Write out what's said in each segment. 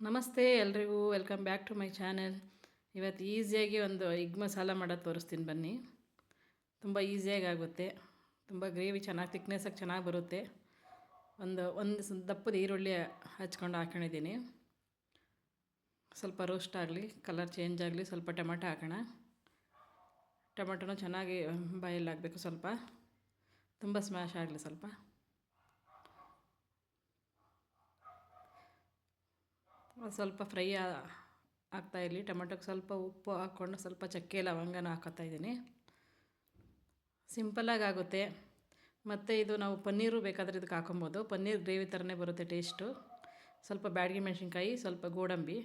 ನಮಸ್ತೆ ಎಲ್ರಿಗೂ welcome back to my channel. ಇವತ್ತು ಈಸಿಯಾಗಿ ಒಂದು ಎಗ್ ಮಸಾಲ ಮಾಡೋದು ತೋರಿಸ್ತೀನಿ ಬನ್ನಿ. ತುಂಬ ಈಸಿಯಾಗಿ ಆಗುತ್ತೆ. ತುಂಬ ಗ್ರೇವಿ ಚೆನ್ನಾಗಿ ತಿಕ್ನೆಸ್ಸಾಗಿ ಚೆನ್ನಾಗಿ ಬರುತ್ತೆ. ಒಂದು ದಪ್ಪದ ಈರುಳ್ಳಿ ಹಚ್ಕೊಂಡು ಹಾಕೊಂಡಿದ್ದೀನಿ. ಸ್ವಲ್ಪ ರೋಸ್ಟ್ ಆಗಲಿ, ಕಲರ್ ಚೇಂಜ್ ಆಗಲಿ, ಸ್ವಲ್ಪ ಟೊಮೆಟೊ ಹಾಕೋಣ. ಟೊಮೆಟೊನೂ ಚೆನ್ನಾಗಿ ಬಾಯಲ್ಲಿ ಆಗಬೇಕು, ಸ್ವಲ್ಪ ತುಂಬ ಸ್ಮ್ಯಾಶ್ ಆಗಲಿ. ಸ್ವಲ್ಪ ಫ್ರೈ ಆಗ್ತಾಯಿರಲಿ. ಟೊಮೆಟೊಗೆ ಸ್ವಲ್ಪ ಉಪ್ಪು ಹಾಕ್ಕೊಂಡು ಸ್ವಲ್ಪ ಚಕ್ಕೆ ಲವಂಗನ ಹಾಕೋತಾಯಿದ್ದೀನಿ. ಸಿಂಪಲ್ಲಾಗಿ ಆಗುತ್ತೆ. ಮತ್ತು ಇದು ನಾವು ಪನ್ನೀರು ಬೇಕಾದರೆ ಇದಕ್ಕೆ ಹಾಕೊಬೋದು. ಪನ್ನೀರ್ ಗ್ರೇವಿ ಥರನೇ ಬರುತ್ತೆ ಟೇಸ್ಟು. ಸ್ವಲ್ಪ ಬ್ಯಾಡಗಿ ಮೆಣಸಿನ್ಕಾಯಿ, ಸ್ವಲ್ಪ ಗೋಡಂಬಿ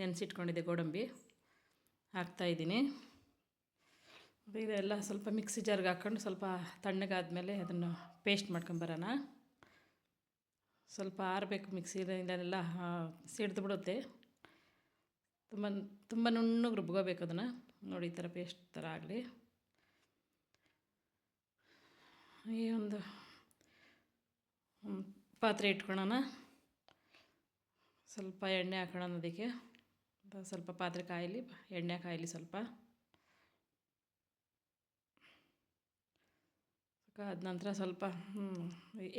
ನೆನೆಸಿಟ್ಕೊಂಡಿದ್ದೆ, ಗೋಡಂಬಿ ಹಾಕ್ತಾಯಿದ್ದೀನಿ. ಇದೆಲ್ಲ ಸ್ವಲ್ಪ ಮಿಕ್ಸಿ ಜಾರ್ಗೆ ಹಾಕ್ಕೊಂಡು ಸ್ವಲ್ಪ ತಣ್ಣಗಾದ್ಮೇಲೆ ಅದನ್ನು ಪೇಸ್ಟ್ ಮಾಡ್ಕೊಂಬರೋಣ. ಸ್ವಲ್ಪ ಆರಬೇಕು, ಮಿಕ್ಸಿಲೆಲ್ಲ ಸಿಡ್ದು ಬಿಡುತ್ತೆ. ತುಂಬ ನುಣ್ಣಗೆ ರುಬ್ಕೋಬೇಕು ಅದನ್ನು. ನೋಡಿ, ಈ ಥರ ಪೇಸ್ಟ್ ಥರ ಆಗಲಿ. ಈ ಒಂದು ಪಾತ್ರೆ ಇಟ್ಕೊಳ್ಳೋಣ. ಸ್ವಲ್ಪ ಎಣ್ಣೆ ಹಾಕೋಣ ಅದಕ್ಕೆ. ಸ್ವಲ್ಪ ಪಾತ್ರೆ ಕಾಯಲಿ, ಎಣ್ಣೆ ಕಾಯಲಿ. ಸ್ವಲ್ಪ ಅದ ನಂತರ ಸ್ವಲ್ಪ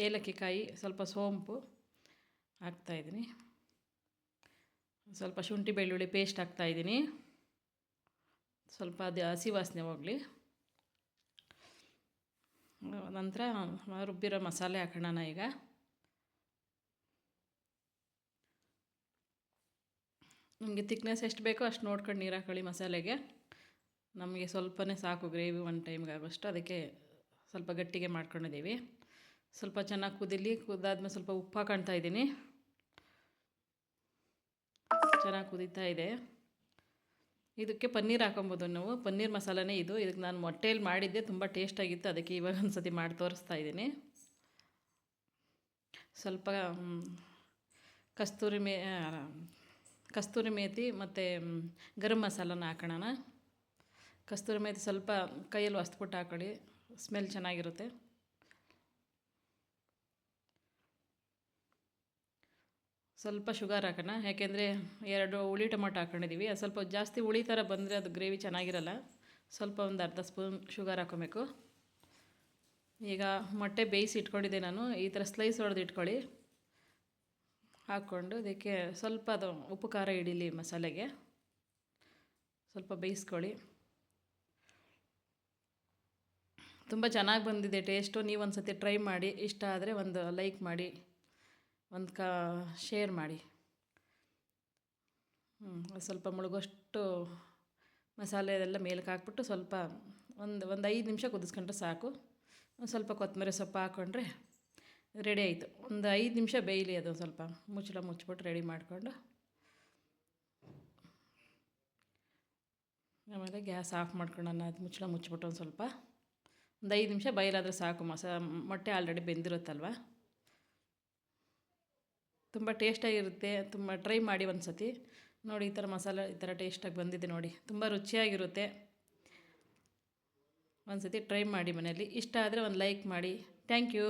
ಏಲಕ್ಕಿ ಕಾಯಿ, ಸ್ವಲ್ಪ ಸೋಂಪು ಹಾಕ್ತಾಯಿದ್ದೀನಿ. ಸ್ವಲ್ಪ ಶುಂಠಿ ಬೆಳ್ಳುಳ್ಳಿ ಪೇಸ್ಟ್ ಹಾಕ್ತಾಯಿದ್ದೀನಿ. ಸ್ವಲ್ಪ ಅದು ಹಸಿ ವಾಸನೆ ಹೋಗಲಿ. ನಂತರ ರುಬ್ಬಿರೋ ಮಸಾಲೆ ಹಾಕೋಣ ಈಗ. ನಿಮಗೆ ತಿಕ್ನೆಸ್ ಎಷ್ಟು ಬೇಕೋ ಅಷ್ಟು ನೋಡ್ಕೊಂಡು ನೀರು ಹಾಕೊಳ್ಳಿ ಮಸಾಲೆಗೆ. ನಮಗೆ ಸ್ವಲ್ಪನೇ ಸಾಕು, ಗ್ರೇವಿ ಒಂದು ಟೈಮ್ಗೆ ಆಗೋಷ್ಟು. ಅದಕ್ಕೆ ಸ್ವಲ್ಪ ಗಟ್ಟಿಗೆ ಮಾಡ್ಕೊಂಡಿದ್ದೀವಿ. ಸ್ವಲ್ಪ ಚೆನ್ನಾಗಿ ಕುದಾದ್ಮೇಲೆ ಸ್ವಲ್ಪ ಉಪ್ಪು ಹಾಕೊಳ್ತಾ ಇದ್ದೀನಿ. ಚೆನ್ನಾಗಿ ಕುದೀತಾ ಇದೆ. ಇದಕ್ಕೆ ಪನ್ನೀರ್ ಹಾಕೊಬೋದು ನಾವು. ಪನ್ನೀರ್ ಮಸಾಲನೇ ಇದು. ಇದಕ್ಕೆ ನಾನು ಮೊಟ್ಟೆಯಲ್ಲಿ ಮಾಡಿದ್ದೆ, ತುಂಬ ಟೇಸ್ಟಾಗಿತ್ತು. ಅದಕ್ಕೆ ಇವಾಗ ಒಂದು ಸತಿ ಮಾಡಿ ತೋರಿಸ್ತಾ ಇದ್ದೀನಿ. ಸ್ವಲ್ಪ ಕಸ್ತೂರಿ ಮೇಥಿ ಮತ್ತು ಗರಂ ಮಸಾಲನ ಹಾಕೋಣ. ಕಸ್ತೂರಿ ಮೇಥಿ ಸ್ವಲ್ಪ ಕೈಯಲ್ಲಿ ಹೊಸ್ಬಿಟ್ಟು ಹಾಕೊಳ್ಳಿ, ಸ್ಮೆಲ್ ಚೆನ್ನಾಗಿರುತ್ತೆ. ಸ್ವಲ್ಪ ಶುಗರ್ ಹಾಕೋಣ, ಯಾಕೆಂದರೆ 2 ಹುಳಿ ಟೊಮೊಟೊ ಹಾಕೊಂಡಿದ್ದೀವಿ. ಅದು ಸ್ವಲ್ಪ ಜಾಸ್ತಿ ಹುಳಿ ಥರ ಬಂದರೆ ಅದು ಗ್ರೇವಿ ಚೆನ್ನಾಗಿರಲ್ಲ. ಸ್ವಲ್ಪ ಒಂದು ಅರ್ಧ ಸ್ಪೂನ್ ಶುಗರ್ ಹಾಕ್ಕೊಬೇಕು. ಈಗ ಮೊಟ್ಟೆ ಬೇಯಿಸಿ ಇಟ್ಕೊಂಡಿದ್ದೆ ನಾನು. ಈ ಥರ ಸ್ಲೈಸ್ ಹೊಡೆದು ಇಟ್ಕೊಳ್ಳಿ. ಹಾಕ್ಕೊಂಡು ಅದಕ್ಕೆ ಸ್ವಲ್ಪ ಅದು ಉಪ್ಪು ಖಾರ ಹಿಡೀಲಿ ಮಸಾಲೆಗೆ. ಸ್ವಲ್ಪ ಬೇಯಿಸ್ಕೊಳ್ಳಿ. ತುಂಬ ಚೆನ್ನಾಗಿ ಬಂದಿದೆ ಟೇಸ್ಟು. ನೀವು ಒಂದು ಸತಿ ಟ್ರೈ ಮಾಡಿ. ಇಷ್ಟ ಆದರೆ ಒಂದು ಲೈಕ್ ಮಾಡಿ, ಒಂದು ಶೇರ್ ಮಾಡಿ. ಸ್ವಲ್ಪ ಮುಳುಗೋಷ್ಟು ಮಸಾಲೆ ಎಲ್ಲ ಮೇಲಕ್ಕೆ ಹಾಕ್ಬಿಟ್ಟು ಸ್ವಲ್ಪ ಒಂದು 5 ನಿಮಿಷ ಕುದಿಸ್ಕೊಂಡ್ರೆ ಸಾಕು. ಸ್ವಲ್ಪ ಕೊತ್ತಂಬರಿ ಸೊಪ್ಪು ಹಾಕ್ಕೊಂಡ್ರೆ ರೆಡಿ ಆಯಿತು. ಒಂದು 5 ನಿಮಿಷ ಬೇಯಲಿ ಅದು. ಸ್ವಲ್ಪ ಮುಚ್ಚಿಬಿಟ್ಟು ರೆಡಿ ಮಾಡಿಕೊಂಡು ಆಮೇಲೆ ಗ್ಯಾಸ್ ಆಫ್ ಮಾಡ್ಕೊಳ್ಳೋಣ. ಅದು ಮುಚ್ಚಿಬಿಟ್ಟು ಒಂದು 5 ನಿಮಿಷ ಬಯಲಾದರೆ ಸಾಕು. ಮೊಟ್ಟೆ ಆಲ್ರೆಡಿ ಬೆಂದಿರುತ್ತಲ್ವ. ತುಂಬ ಟೇಸ್ಟಾಗಿರುತ್ತೆ. ತುಂಬ ಟ್ರೈ ಮಾಡಿ ಒಂದು ಸತಿ ನೋಡಿ. ಈ ಥರ ಮಸಾಲೆ ಈ ಥರ ಟೇಸ್ಟಾಗಿ ಬಂದಿದೆ ನೋಡಿ. ತುಂಬ ರುಚಿಯಾಗಿರುತ್ತೆ. ಒಂದು ಸತಿ ಟ್ರೈ ಮಾಡಿ ಮನೆಯಲ್ಲಿ. ಇಷ್ಟ ಆದರೆ ಒಂದು ಲೈಕ್ ಮಾಡಿ. Thank you.